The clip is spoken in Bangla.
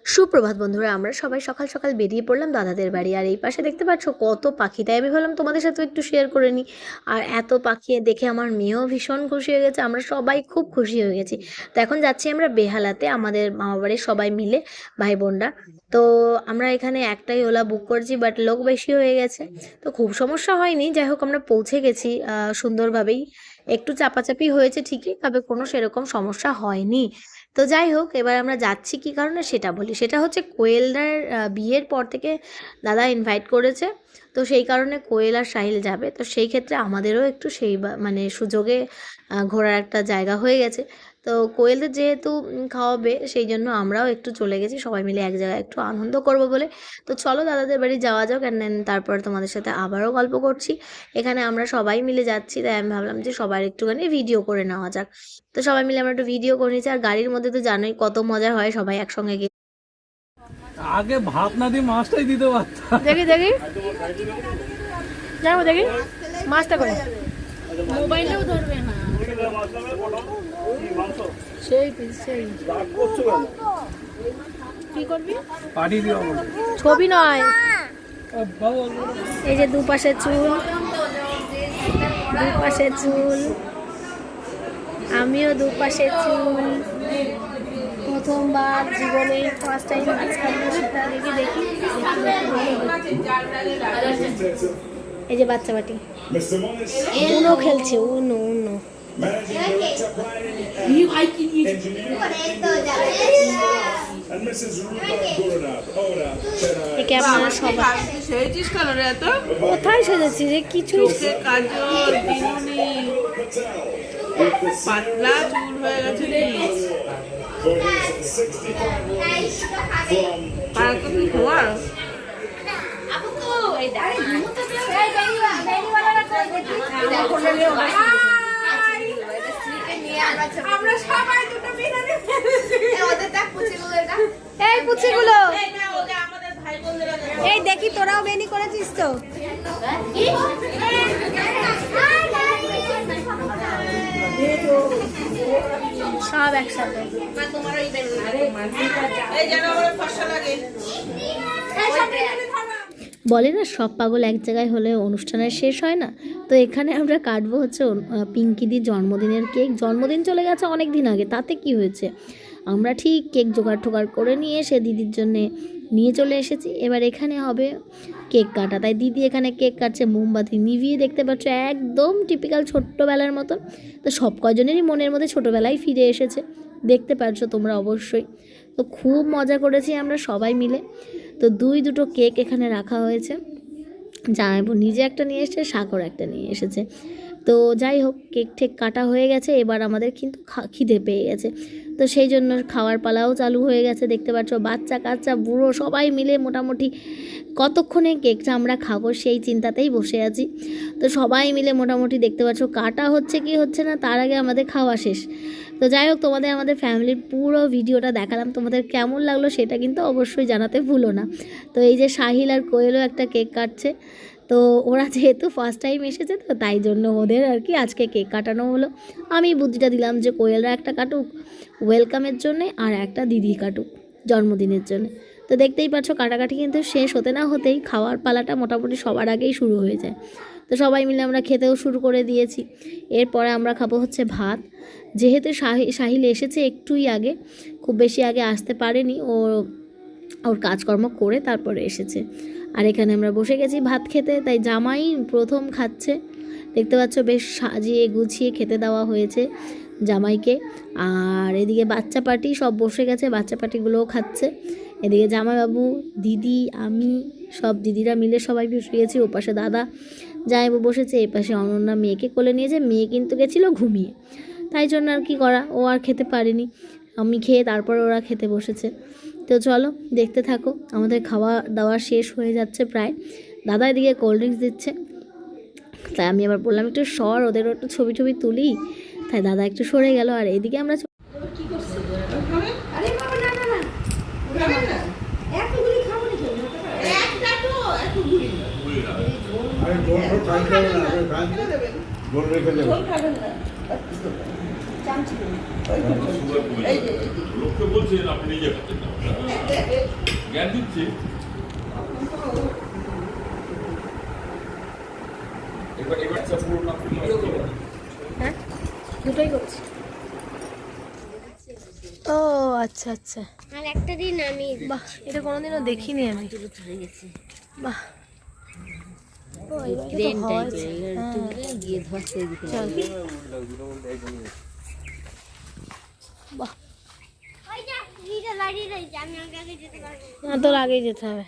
সুপ্রভাত বন্ধুরা, আমরা সবাই সকাল সকাল বেরিয়ে পড়লাম দাদাদের বাড়ি। আর এই পাশে দেখতে পাচ্ছ কত পাখি, তাই আমি ভাবলাম তোমাদের সাথেও একটু শেয়ার করে নিই। আর এত পাখি দেখে আমার মেয়েও ভীষণ খুশি হয়ে গেছে, আমরা সবাই খুব খুশি হয়ে গেছি। তো এখন যাচ্ছি আমরা বেহালাতে, আমাদের মামা বাড়ির সবাই মিলে, ভাই বোনরা। তো আমরা এখানে একটাই ওলা বুক করেছি, বাট লোক বেশি হয়ে গেছে, তো খুব সমস্যা হয়নি। যাই হোক, আমরা পৌঁছে গেছি সুন্দরভাবেই। একটু চাপাচাপি হয়েছে ঠিকই, তবে কোনো সেরকম সমস্যা হয়নি। তো যাই হোক, এবার আমরা যাচ্ছি কী কারণে সেটা বলি। সেটা হচ্ছে কোয়েলদার বিয়ের পর থেকে দাদা ইনভাইট করেছে, তো সেই কারণে কোয়েল আর সাহিল যাবে। তো সেই ক্ষেত্রে আমাদেরও একটু সেই মানে সুযোগে ঘোরার একটা জায়গা হয়ে গেছে। তো কোয়েলদের যেহেতু খাওয়াবে, সেই জন্য আমরাও একটু চলে গেছি সবাই মিলে এক জায়গায় একটু আনন্দ করব বলে। তো চলো দাদাদের বাড়ি যাওয়া যাক, অ্যান্ড দেন তারপর তোমাদের সাথে আবারও গল্প করছি। এখানে আমরা সবাই মিলে যাচ্ছি, তাই আমি ভাবলাম যে সবার একটুখানি ভিডিও করে নেওয়া যাক। তো সবাই মিলে আমরা একটু ভিডিও করে নিচ্ছি। আর গাড়ির মধ্যে তো জানোই কত মজা হয় সবাই একসঙ্গে গিয়ে। আগে ভাত না দিয়ে মাছটাই দিতে পারতাম। দেখি যাবো, দেখি মাছটা করে। মোবাইলেও ধরবে না, সেই কি করবি, পাঠিয়ে দিও ছবি নয়। এই যে দুপাশে চুল, আমিও দুপাশে চুল। প্রথমবার জীবনে ফার্স্ট টাইম মাছ খাবো, সেটা দেখি। এই যে বাচ্চা বাটি উনো খেলছে, উনো। একে আপনারা সবাই কোথায় সেজেছি রে, কিছু পাতলা চুল হয়ে গেছে আমরা সবাই দুটো বিরিয়ানি এই পুচিগুলো এই দেখি, তোরাও বেনি করেছিস তো? সব একসাথে বলে না, সব পাগল এক জায়গায় হলে অনুষ্ঠানের শেষ হয় না। তো এখানে আমরা কাটবো হচ্ছে পিঙ্কিদির জন্মদিনের কেক। জন্মদিন চলে গেছে অনেক দিন আগে, তাতে কি হয়েছে, আমরা ঠিক কেক জোগাড় করে নিয়ে এসে দিদির জন্যে নিয়ে চলে এসেছি। এবার এখানে হবে কেক কাটা, তাই দিদি এখানে কেক কাটছে মোমবাতি নিভিয়ে, দেখতে পাচ্ছ একদম টিপিক্যাল ছোট্টবেলার মতন। তো সব কজনেরই মনের মধ্যে ছোটোবেলায় ফিরে এসেছে, দেখতে পাচ্ছ তোমরা অবশ্যই। তো খুব মজা করেছি আমরা সবাই মিলে। তো দুটো কেক এখানে রাখা হয়েছে, জামাইবাবু নিজে একটা নিয়ে এসেছে, সাগর একটা নিয়ে এসেছে। তো যাই হোক, কেক ঠেক কাটা হয়ে গেছে, এবার আমাদের কিন্তু খিদে পেয়ে গেছে। তো সেই জন্য খাওয়ার পালাও চালু হয়ে গেছে, দেখতে পাচ্ছ বাচ্চা কাচ্চা বুড়ো সবাই মিলে মোটামুটি কতক্ষণে কেকটা আমরা খাবো সেই চিন্তাতেই বসে আছি। তো সবাই মিলে মোটামুটি দেখতে পাচ্ছ কাটা হচ্ছে কি হচ্ছে না, তার আগে আমাদের খাওয়া শেষ। তো যাই হোক, তোমাদের আমাদের ফ্যামিলির পুরো ভিডিওটা দেখালাম, তোমাদের কেমন লাগলো সেটা কিন্তু অবশ্যই জানাতে ভুলো না। তো এই যে সাহিল আর কোয়েলও একটা কেক কাটছে। তো ওরা যেহেতু ফার্স্ট টাইম এসেছে, তো তাই জন্য ওদের আর কি আজকে কেক কাটানো হলো। আমি বুদ্ধিটা দিলাম যে কোয়েলরা একটা কাটুক ওয়েলকামের জন্যে, আর একটা দিদি কাটুক জন্মদিনের জন্য। তো দেখতেই পাচ্ছ কাটাকাটি কিন্তু শেষ হতে না হতেই খাওয়ার পালাটা মোটামুটি সবার আগেই শুরু হয়ে যায়। তো সবাই মিলে আমরা খেতেও শুরু করে দিয়েছি। এরপরে আমরা খাবো হচ্ছে ভাত। যেহেতু সাহিল এসেছে একটুই আগে, খুব বেশি আগে আসতে পারেনি, ওর কাজকর্ম করে তারপরে এসেছে। আর এখানে আমরা বসে গেছি ভাত খেতে, তাই জামাই প্রথম খাচ্ছে। দেখতে পাচ্ছ বেশ সাজিয়ে গুছিয়ে খেতে দেওয়া হয়েছে জামাইকে। আর এদিকে বাচ্চা পার্টি সব বসে গেছে, বাচ্চা পার্টিগুলোও খাচ্ছে। এদিকে জামাইবাবু, দিদি, আমি, সব দিদিরা মিলে সবাই বসে গেছি। ওপাশে দাদা জামাইবাবু বসেছে, এপাশে অনন্যা মেয়েকে কোলে নিয়েছে। মেয়ে কিন্তু গেছিলো ঘুমিয়ে, তাই জন্য আর কি করা, ও আর খেতে পারেনি। আমি খেয়ে তারপর ওরা খেতে বসেছে। তো চলো দেখতে থাকো, আমাদের খাওয়া দাওয়া শেষ হয়ে যাচ্ছে প্রায়। দাদা এদিকে কোল্ড ড্রিঙ্কস দিচ্ছে, তাই আমি আবার বললাম একটু ওদেরও একটু ছবি তুলি, তাই দাদা একটু সরে গেল। আর এদিকে আমরা লোককে বলছেন আপনি নিজে খাচ্ছেন না জ্ঞান দিচ্ছি হ্যাঁ দুটোই করছি। ও আচ্ছা আচ্ছা, আর একটা দিন আমি বাহ, এটা কোনোদিনও দেখিনি আমি। বাহ, ও এইভাবে তো হয়। চল। বাহ, ওই যে দিদা দাঁড়িয়ে রয়েছে, আমি আগে যেতে পারবো। না, তোর আগেই যেতে হবে।